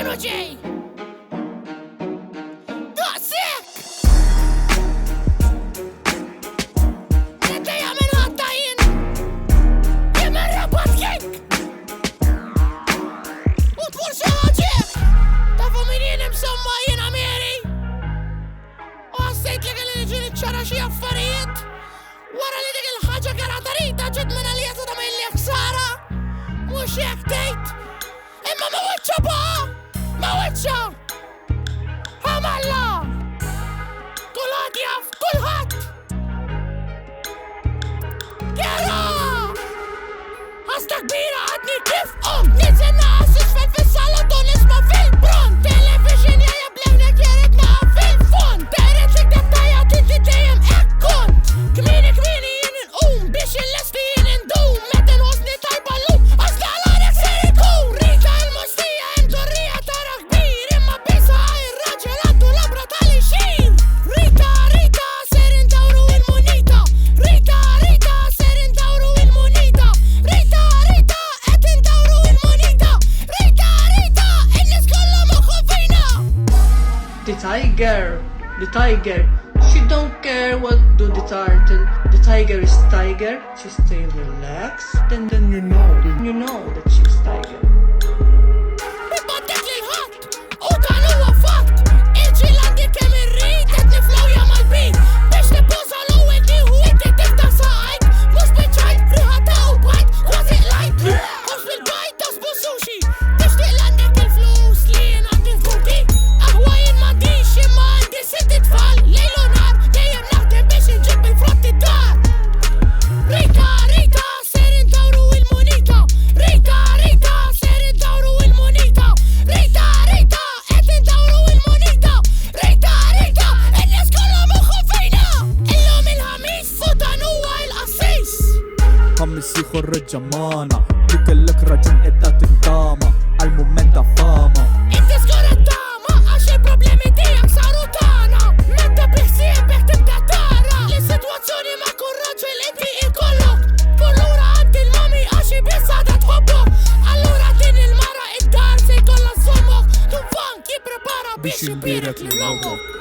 kienu ġej. Daqshekk! Niddejjaq minn ħadd jien. Jien mir-Rabat hekk. U tmur xi ħaġa. Tafu min jien imsomma jiena Mary. U ħassejt li kelli niġi niċċara xi affarijiet. Wara li dik il-ħaġa karata Rita ġiet minn għalija tagħmilli ħsara. Mhux hekk tgħid. Imma ma wiċċa baqa! Ma wiċċa! Ħamalla! Kulħadd jaf kulħadd! Kera! Ħasta kbira għadni kif niżel naqas isfel fis-salaton nisma' fil-bront. Television jajab lewnek jered naqa' fil-fond. Teret li kdebtajja tinti dejjem hekk kont. Kmieni jien inqum biex il-lesti jien indum. Meta nħossni tajba llum għażla għalek ser ikun. Rita il-mostija imdorrija tara kbir. Imma bisa ir-raġel għandu labra tal-ixir. Rita ser indawru il-munita. Rita ser indawru il-munita. Rita qed indawru il-munita. Rita in-nies kollha moħħu fina. The tiger, she don't care what do the turtle. The tiger is tiger, she stay relaxed. Then you know that she's tiger. Bibbadek li l-ħadd u dan huwa fatt. Iġi għandi Camilleri qed niflawja mal-bit. Biex nibbuża l-ewwel nieħu inti tiftaħ saqajk. Mhux biċċajt riħata u bajt kważi qlajt. Mhux bil-bajt tasbu sushi. Tixtieq għandek il-flus li jien għandi f'buti. Aħwa jien m'għandix imma għandi sitt tfal. Lejl u nhar dejjem naħdem biex inġib il-frott id-dar. Rita ser indawru il-munita. Rita ser indawru il-munita. Rita qed indawru il-munita. Rita in-nies kollha moħħu fina. Illum il-ħamis fuq dan huwa l-qassis. ħammis ieħor reġġamana li kellek raġun qed tittama għall-mument ta' fama. Inti żgur it-tama għax il-problemi tiegħek saru tagħna. Meta biħsiebek tibda tara li s-sitwazzjoni ma' kull raġel inti ikollok. Tkun lura għand il-mami għax ibissata tħobbok. Allura din il-mara id-dar se jkollha żommok. Tum fank jipprepara biex jibirek lil omok.